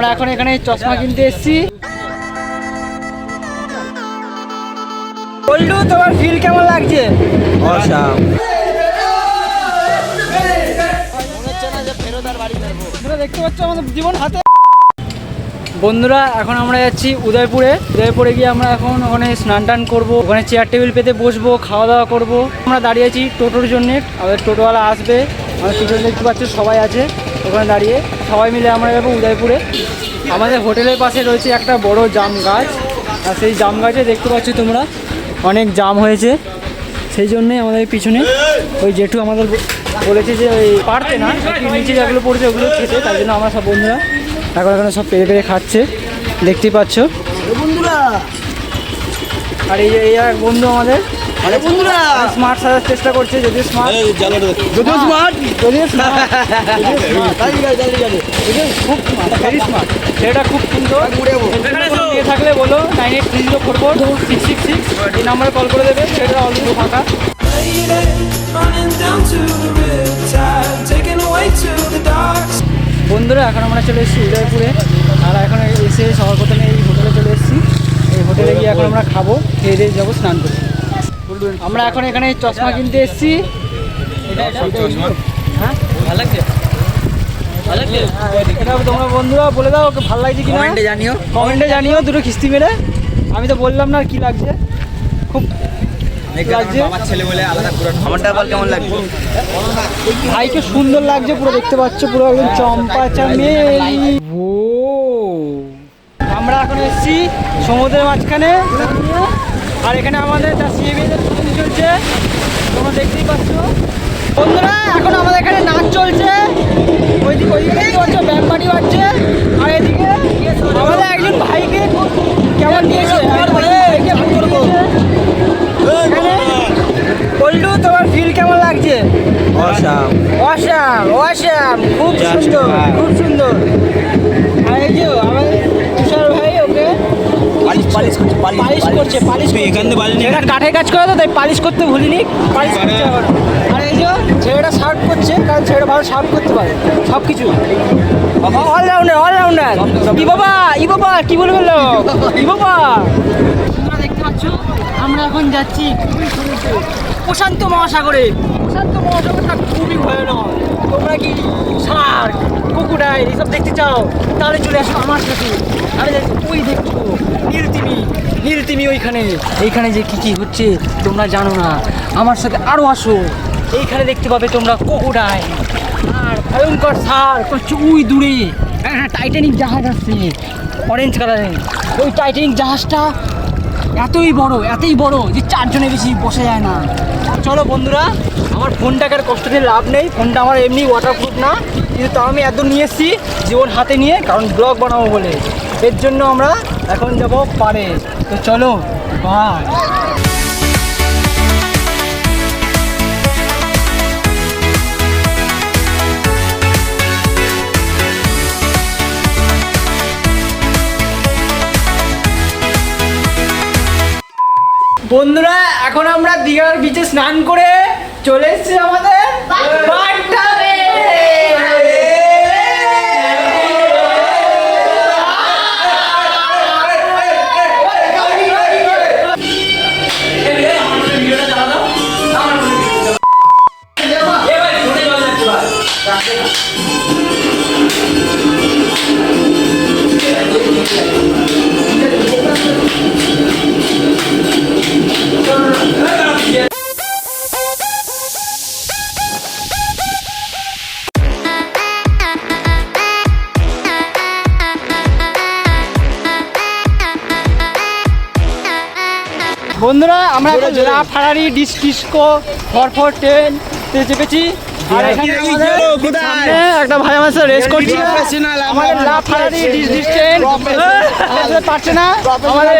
আমরা এখন এখানে চশমা কিনতে এসেছি। বললু, তোমার ফিল কেমন লাগছে? অসাম। দেখতে পাচ্ছ আমাদের জীবন হাতে। বন্ধুরা, এখন আমরা যাচ্ছি উদয়পুরে গিয়ে আমরা এখন ওখানে স্নান টান করবো, ওখানে চেয়ার টেবিল পেতে বসবো, খাওয়া দাওয়া করবো। আমরা দাঁড়িয়ে আছি টোটোর জন্যে, আমাদের টোটোওয়ালা আসবে, আমাদের পিছনে দেখতে পাচ্ছ সবাই আছে ওখানে দাঁড়িয়ে, সবাই মিলে আমরা যাবো উদয়পুরে। আমাদের হোটেলের পাশে রয়েছে একটা বড় জাম গাছ, আর সেই জাম গাছে দেখতে পাচ্ছ তোমরা অনেক জাম হয়েছে, সেই জন্যে আমাদের পিছনে ওই জেঠু আমাদের বলেছে যে ওই পারতে না, নিচে যেগুলো পড়ছে ওগুলো খেতে, তাই জন্য আমরা সব বন্ধুরা এখন এখানে সব পেরে পেরে খাচ্ছে, দেখতেই পাচ্ছ বন্ধুরা। আর এই এক বন্ধু আমাদের বন্ধুরা স্মার্ট সাজার চেষ্টা করছে, যদিও স্মার্ট খুব ভেরি স্মার্ট, সেটা খুব সুন্দর। নিয়ে থাকলে বলো 983044 666 এই নাম্বারে কল করে দেবে, সেটা অলরেডি ফাঁকা। বন্ধুরা, এখন আমরা চলে এসেছি উদয়পুরে, আর এখন এসে সবার প্রথমে এই হোটেলে চলে এসেছি। এই হোটেলে গিয়ে এখন আমরা খাবো, খেয়ে দিয়ে যাবো স্নান করতে। আমরা এখন এখানে চশমা কিনতে এসেছি। হ্যাঁ, ভালো লাগছে। এটা তোমরা বন্ধুরা বলে দাও ওকে ভালো লাগছে কিনা, কমেন্টে জানিও দুটো কিস্তি মেরে। আমি তো বললাম না কি লাগছে, খুব লাগছে। ভাইকে সুন্দর লাগছে পুরো, দেখতে পাচ্ছ পুরো একদম চম্পা চামেলি। ও, আমরা এখন এসেছি সমুদ্রের মাঝখানে, আর এখানে আমাদের যা সিএবিদের শুটিং চলছে তোমরা দেখতেই পাচ্ছ। বন্ধুরা, এখন আমাদের এখানে নাচ চলছে, ওইদিকে দেখতে পাচ্ছ ব্যান্ড পার্টি বাজছে, আর এদিকে আমাদের একজন ভাইকে কেমন দিয়েছে। বললু, তোমার ফিল কেমন লাগছে? অসাম। অসাম, অসাম, খুব সুন্দর, খুব সুন্দর। আর এই যে আমাদের তুষার ভাই ওকে পালিশ করছে। এটা কাঠের কাজ করে তো, তাই পালিশ করতে ভুলিনি, পালিশ করছে আবার। আর এই যে ছেলেটা শার্ট করছে, কারণ ছেলেটা ভালো শার্ট করতে পারে সব কিছু, অলরাউন্ডার। ই বাবা কি বলে বললো ই বাবা। তোমরা দেখতে পাচ্ছ আমরা এখন যাচ্ছি প্রশান্ত মহাসাগরে। প্রশান্ত মহাসাগরটা খুবই ভয়ানক। তোমরা কি শার্ক, ক্রোকোডাইল এইসব দেখতে চাও, তাহলে চলে আসো আমার সাথে। আরে ওই দেখছো নীলতিমি এইখানে যে কি হচ্ছে তোমরা জানো না, আমার সাথে আরও আসো। এইখানে দেখতে পাবে তোমরা ক্রোকোডাইল আর ভয়ঙ্কর শার্ক হচ্ছে ওই দূরে। হ্যাঁ, টাইটানিক জাহাজ আসছে অরেঞ্জ কালারের। ওই টাইটানিক জাহাজটা এতই বড় যে 4 জনের বেশি বসা যায় না। চলো বন্ধুরা, আমার ফোনটাকে আর কষ্ট দিয়ে লাভ নেই, ফোনটা আমার এমনি ওয়াটারপ্রুফ না, কিন্তু তাও আমি একদম নিয়ে এসেছি জীবন হাতে নিয়ে, কারণ ব্লগ বানাবো বলে। এর জন্য আমরা এখন যাবো পারে। তো চলো, বাই। বন্ধুরা, এখন আমরা দীঘার বিচে স্নান করে চলে এসেছি আমাদের বাথটাবে। বন্ধুরা, আমরা এখন ফারারি ডিস্কো 410 তে চেপেছি, আর এখানে একটা ভাই আমার সাথে রেস করছে। আমাদের ফারারি ডিস্টেন্স পারছে না, আমাদের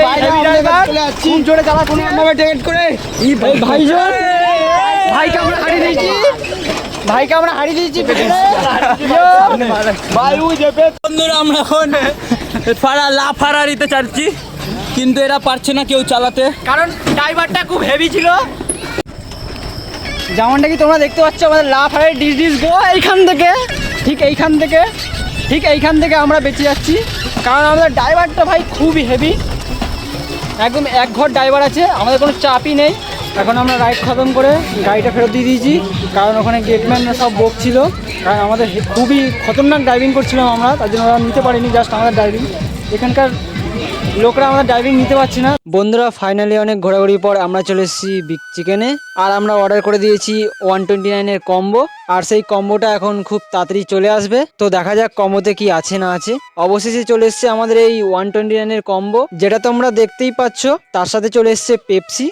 খুব জোরে চালা করে ভাইকে আমরা হারিয়ে দিয়েছি। বন্ধুরা, আমরা এখন ফারারিতে চাচ্ছি, কিন্তু এরা পারছে না কেউ চালাতে, কারণ ড্রাইভারটা খুব হেভি ছিল। যেমনটা কি তোমরা দেখতে পাচ্ছ, আমাদের ফারারি ডিস গো এইখান থেকে, ঠিক এইখান থেকে ঠিক এইখান থেকে আমরা বেঁচে যাচ্ছি, কারণ আমাদের ড্রাইভারটা ভাই খুবই হেভি, একদম এক ঘর ড্রাইভার আছে, আমাদের কোনো চাপই নেই। এখন আমরা রাইড খতম করে গাড়িটা ফেরত দিয়ে দিয়েছি, কারণ ওখানে গেটম্যানরা সব বকছিল, কারণ আমাদের খুবই খতরনাক ড্রাইভিং করছিলাম আমরা, তার জন্য ওরা নিতে পারিনি জাস্ট আমাদের ড্রাইভিং। এখানকার লোকরা আমাদের ড্রাইভিং নিতে পারছি না। বন্ধুরা ফাইনালি অনেক ঘোরাঘুরির পর আমরা চলে এসেছি বিগ চিকেনে, আর আমরা অর্ডার করে দিয়েছি 129-এর কম্বো, আর সেই কম্বোটা এখন খুব তাড়াতাড়ি চলে আসবে। তো দেখা যাক কম্বোতে কি আছে না আছে। অবশেষে চলে এসছে আমাদের এই 129-এর কম্বো, যেটা তোমরা দেখতেই পাচ্ছ। তার সাথে চলে এসছে পেপসি,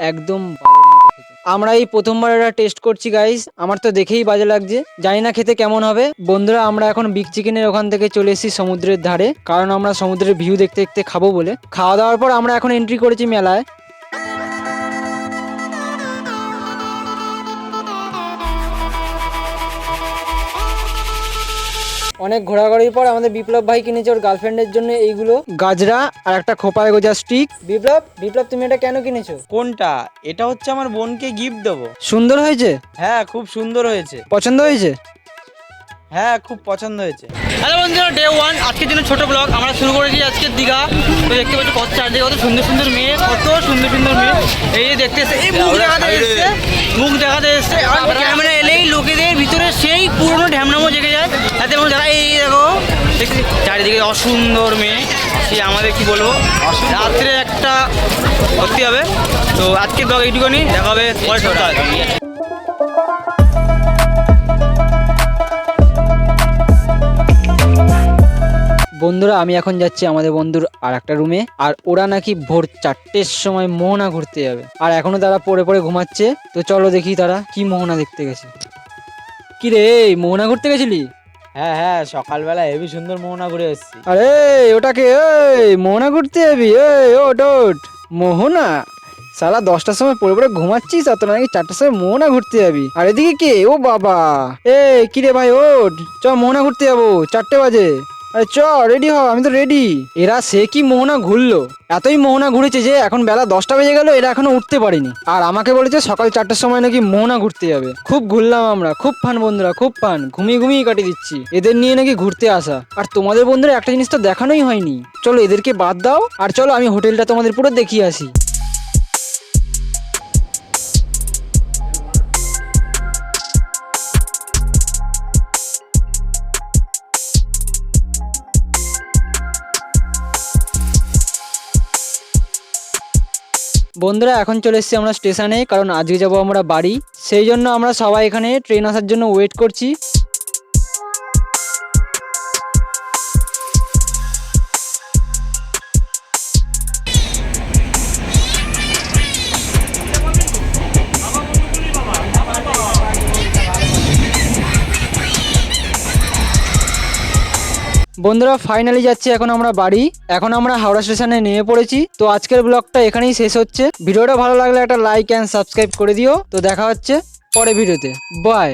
একদম বালের মতো খেতে। আমরা এই প্রথমবার এটা টেস্ট করছি গাইস, আমার তো দেখেই বাজে লাগছে, জানি না খেতে কেমন হবে। বন্ধুরা আমরা এখন বিগ চিকেনের ওখান থেকে চলে এসেছি সমুদ্রের ধারে, কারণ আমরা সমুদ্রের ভিউ দেখতে দেখতে খাবো বলে। খাওয়া দাওয়ার পর আমরা এখন এন্ট্রি করেছি মেলায়। অনেক ঘোরাঘুরির পর আমাদের বিপ্লব ভাই কিনেছে ওর গার্লফ্রেন্ডের জন্য এইগুলো, গাজরা আর একটা খোপায় গোজা স্টিক। বিপ্লব তুমি এটা কেন কিনেছো? কোনটা? এটা হচ্ছে আমার বোনকে গিফট দেবো। সুন্দর হয়েছে? হ্যাঁ খুব সুন্দর হয়েছে। পছন্দ হয়েছে? হ্যাঁ খুব পছন্দ হয়েছে। হ্যালো বন্ধুরা, ডে 1 আজকের জন্য ছোট ব্লগ আমরা শুরু করেছি আজকের দীঘা। তো দেখতে পাচ্ছি কত চারদিকে কত সুন্দর সুন্দর মেয়ে, কত সুন্দর সুন্দর মেয়ে। এই যে দেখতে এসছে, এই মুখ দেখাতে এসছে, আর ক্যামেরা এলেই লোকেদের ভিতরে সেই পুরনো ঢ্যামনামো জেগে যায়। তাতে মনে যারা এই দেখো দেখছি চারিদিকে অসুন্দর মেয়ে, সে আমাদের কি বলবো রাত্রে একটা ভর্তি হবে। তো আজকের ব্লগ এইটুকুনি, দেখা হবে পরের সপ্তাহে। বন্ধুরা আমি এখন যাচ্ছি আমাদের বন্ধুর আর একটা রুমে, আর ওরা নাকি ভোর 4টের সময় মোহনা ঘুরতে যাবে, আর এখনো তারা পড়ে পড়ে ঘুমাচ্ছে। তো চলো দেখি তারা কি মোহনা দেখতে গেছে। কি রে, মোহনা ঘুরতে গেছিলি? হ্যাঁ হ্যাঁ সকালবেলা হেবি সুন্দর মোহনা ঘুরে এসেছি। আরে ওটাকে, মোহনা ঘুরতে যাবি? ওট মোহনা, সালা 10টার সময় পড়ে পড়ে ঘুমাচ্ছিস, আর তোরা নাকি 4টার সময় মোহনা ঘুরতে যাবি। আর এদিকে কে? ও বাবা, কি রে ভাই, ওঠ চ মোহনা ঘুরতে যাবো, 4টে বাজে। আরে চ রেডি হ, আমি তো রেডি। এরা সে কি মোহনা ঘুরলো, এতই মোহনা ঘুরেছে যে এখন বেলা 10টা বেজে গেল, এরা এখনো উঠতে পারেনি। আর আমাকে বলেছে সকাল 4টার সময় নাকি মোহনা ঘুরতে যাবে। খুব ঘুরলাম আমরা, খুব ফান বন্ধুরা, খুব ফান, ঘুমিয়ে ঘুমিয়ে কাটিয়ে দিচ্ছি। এদের নিয়ে নাকি ঘুরতে আসা। আর তোমাদের বন্ধুরা একটা জিনিস তো দেখানোই হয়নি, চলো এদেরকে বাদ দাও, আর চলো আমি হোটেলটা তোমাদের পুরো দেখিয়ে আসি। বন্ধুরা এখন চলে এসেছি আমরা স্টেশনে, কারণ আজকে যাব আমরা বাড়ি, সেই জন্য আমরা সবাই এখানে ট্রেন আসার জন্য ওয়েট করছি। বন্ধুরা ফাইনালি যাচ্ছি এখন আমরা বাড়ি, এখন আমরা হাওড়া স্টেশনে নেমে পড়েছি। তো আজকের ব্লগটা এখানেই শেষ হচ্ছে। ভিডিওটা ভালো লাগলে একটা লাইক অ্যান্ড সাবস্ক্রাইব করে দিও। তো দেখা হচ্ছে পরে ভিডিওতে, বাই।